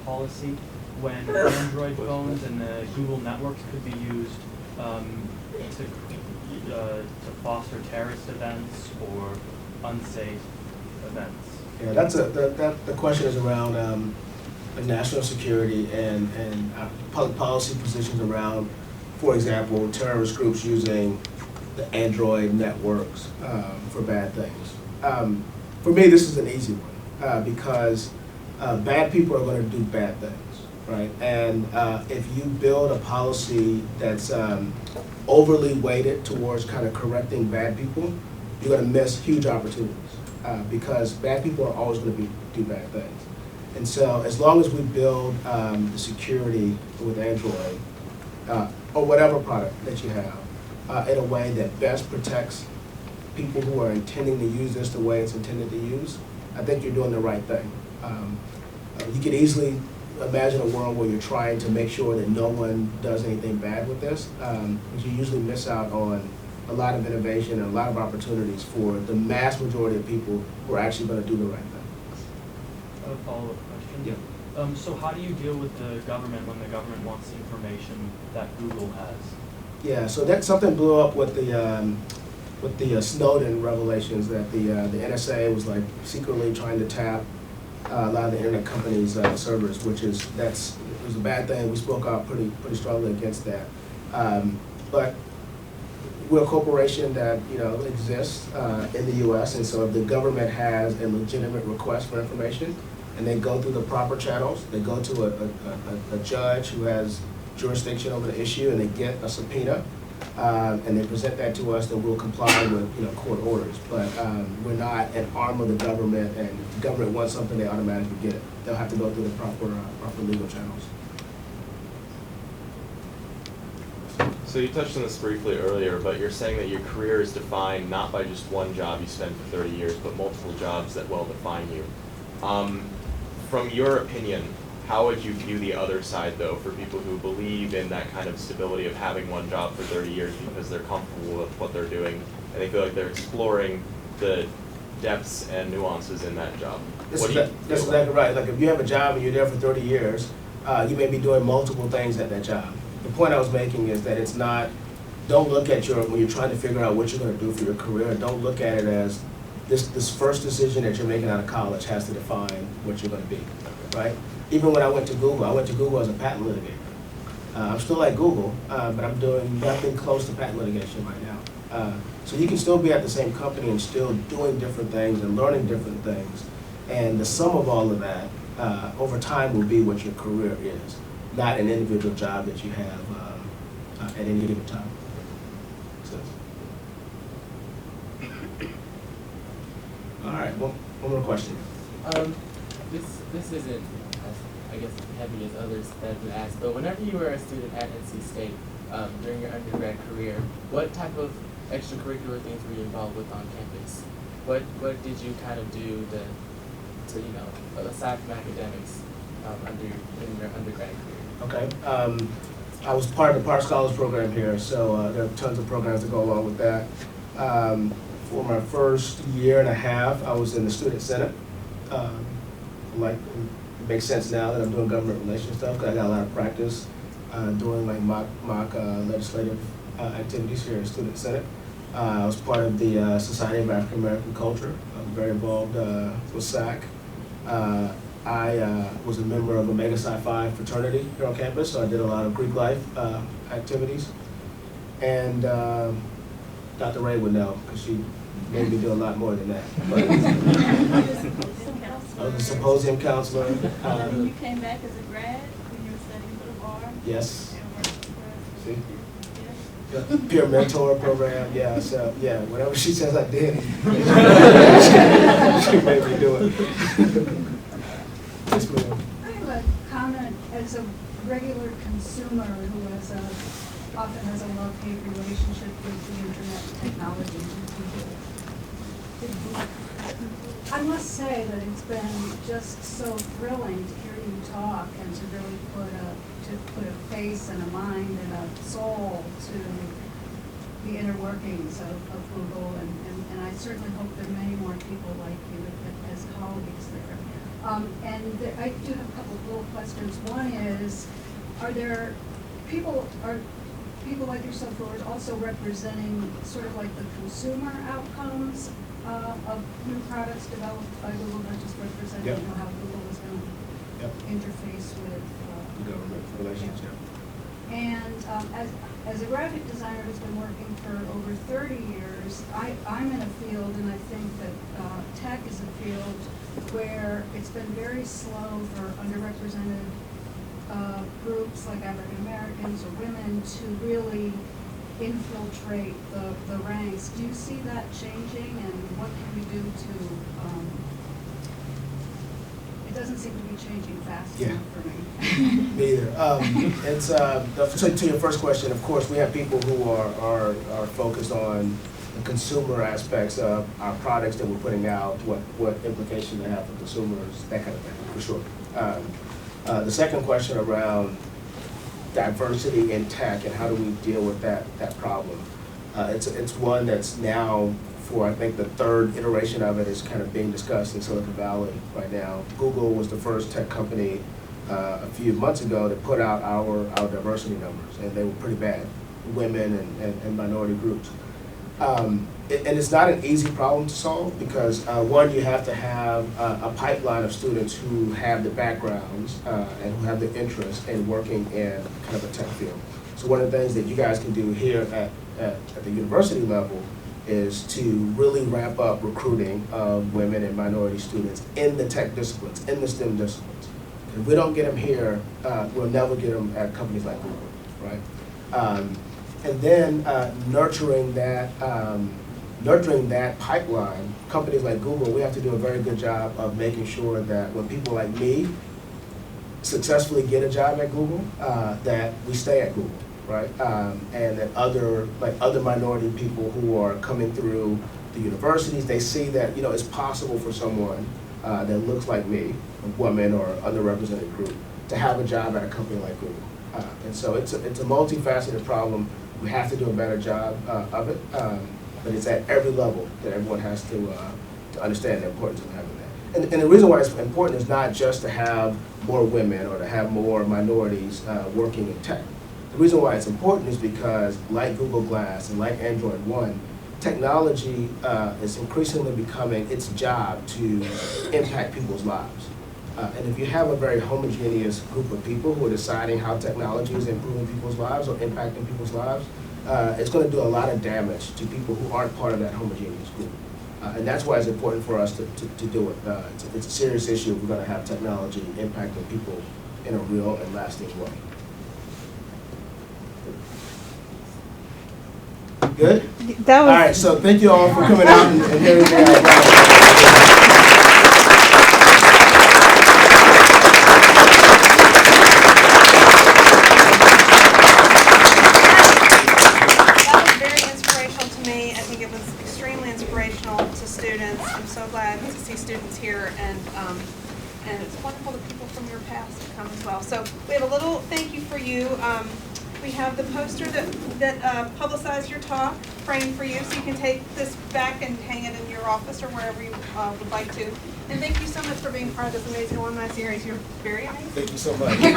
policy when Android phones and the Google networks could be used to foster terrorist events or unsafe events? Yeah, the question is around national security and public policy positions around, for example, terrorist groups using the Android networks for bad things. For me, this is an easy one because bad people are going to do bad things, right? And if you build a policy that's overly weighted towards kind of correcting bad people, you're going to miss huge opportunities because bad people are always going to do bad things. And so as long as we build the security with Android or whatever product that you have in a way that best protects people who are intending to use this the way it's intended to use, I think you're doing the right thing. You could easily imagine a world where you're trying to make sure that no one does anything bad with this, because you usually miss out on a lot of innovation and a lot of opportunities for the mass majority of people who are actually going to do the right thing. A follow-up question? Yeah. So how do you deal with the government when the government wants information that Google has? Yeah, so that something blew up with the Snowden revelations that the NSA was like secretly trying to tap a lot of the internet companies' servers, which it was a bad thing. We spoke out pretty strongly against that. But we're a corporation that, exists in the U.S., and so if the government has a legitimate request for information, and they go through the proper channels, they go to a judge who has jurisdiction over the issue, and they get a subpoena, and they present that to us, then we'll comply with, court orders. But we're not an arm of the government, and if the government wants something, they automatically get it. They'll have to go through the proper legal channels. So you touched on this briefly earlier, but you're saying that your career is defined not by just one job you spent for 30 years, but multiple jobs that well define you. From your opinion, how would you view the other side, though, for people who believe in that kind of stability of having one job for 30 years because they're comfortable with what they're doing, and they feel like they're exploring the depths and nuances in that job? That's exactly right. Like if you have a job and you're there for 30 years, you may be doing multiple things at that job. The point I was making is that it's not, don't look at when you're trying to figure out what you're going to do for your career, don't look at it as this first decision that you're making out of college has to define what you're going to be, right? Even when I went to Google as a patent litigator. I'm still at Google, but I'm doing nothing close to patent litigation right now. So you can still be at the same company and still doing different things and learning different things. And the sum of all of that over time will be what your career is, not an individual job that you have at any given time. So. All right, one more question. This isn't as, I guess, heavy as others that have been asked, but whenever you were a student at NC State during your undergrad career, what type of extracurricular things were you involved with on campus? What did you kind of do to aside from academics in your undergrad career? Okay. I was part of the Park Scholars program here, so there are tons of programs that go along with that. For my first year and a half, I was in the Student Senate. It makes sense now that I'm doing government relations stuff, because I got a lot of practice doing like mock legislative activities here in Student Senate. I was part of the Society of African American Culture. I was very involved with SAC. I was a member of Omega Psi Phi fraternity here on campus, so I did a lot of Greek life activities. And Dr. Ray would know, because she made me do a lot more than that. But I was a symposium counselor. And you came back as a grad when you were studying for the bar? Yes. See? Yeah. Peer mentor program, yeah, so, yeah, whatever she says I did, she made me do it. Yes, ma'am. I have a comment as a regular consumer who often has a love-hate relationship with the internet technology and people. I must say that it's been just so thrilling to hear you talk and to really put a face and a mind and a soul to the inner workings of Google, and I certainly hope there are many more people like you as colleagues there. I do have a couple of little questions. One is, are people like yourself who are also representing sort of like the consumer outcomes of new products developed by Google, not just representing how Google is going to interface with government relations? And as a graphic designer who's been working for over 30 years, I'm in a field, and I think that tech is a field where it's been very slow for underrepresented groups like African Americans or women to really infiltrate the ranks. Do you see that changing, and what can we do to it doesn't seem to be changing fast enough for me. Me either. It's to your first question, of course, we have people who are focused on the consumer aspects of our products that we're putting out, what implications they have for consumers, that kind of thing, for sure. The second question around diversity in tech and how do we deal with that problem. It's one that's now, for I think the third iteration of it, is kind of being discussed in Silicon Valley right now. Google was the first tech company a few months ago to put out our diversity numbers, and they were pretty bad, women and minority groups. And it's not an easy problem to solve because one, you have to have a pipeline of students who have the backgrounds and who have the interest in working in kind of a tech field. So one of the things that you guys can do here at the university level is to really ramp up recruiting of women and minority students in the tech disciplines, in the STEM disciplines. If we don't get them here, we'll never get them at companies like Google, right? And then nurturing that pipeline, companies like Google, we have to do a very good job of making sure that when people like me successfully get a job at Google, that we stay at Google, right? And that other minority people who are coming through the universities, they see that it's possible for someone that looks like me, a woman or underrepresented group, to have a job at a company like Google. And so it's a multifaceted problem. We have to do a better job of it, but it's at every level that everyone has to understand the importance of having that. And the reason why it's important is not just to have more women or to have more minorities working in tech. The reason why it's important is because, like Google Glass and like Android One, technology is increasingly becoming its job to impact people's lives. And if you have a very homogeneous group of people who are deciding how technology is improving people's lives or impacting people's lives, it's going to do a lot of damage to people who aren't part of that homogeneous group. And that's why it's important for us to do it. It's a serious issue if we're going to have technology impacting people in a real and lasting way. Good? That was... All right, so thank you all for coming out and hearing me out. I'm so glad to see students here, and it's wonderful that people from your past have come as well. So we have a little thank you for you. We have the poster that publicized your talk, framed for you, so you can take this back and hang it in your office or wherever you would like to. And thank you so much for being part of this amazing alumni series. You're very nice. Thank you so much. I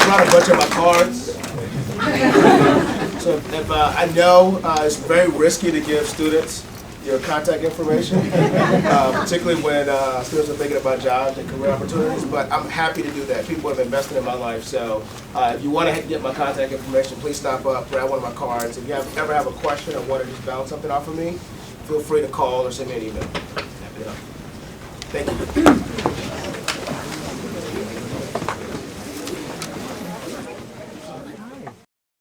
brought a bunch of my cards. So if I know it's very risky to give students your contact information, particularly when students are thinking about jobs and career opportunities, but I'm happy to do that. People have invested in my life, so if you want to get my contact information, please stop up, grab one of my cards. If you ever have a question or want to just bounce something off of me, feel free to call or send me an email. Happy to help. Thank you.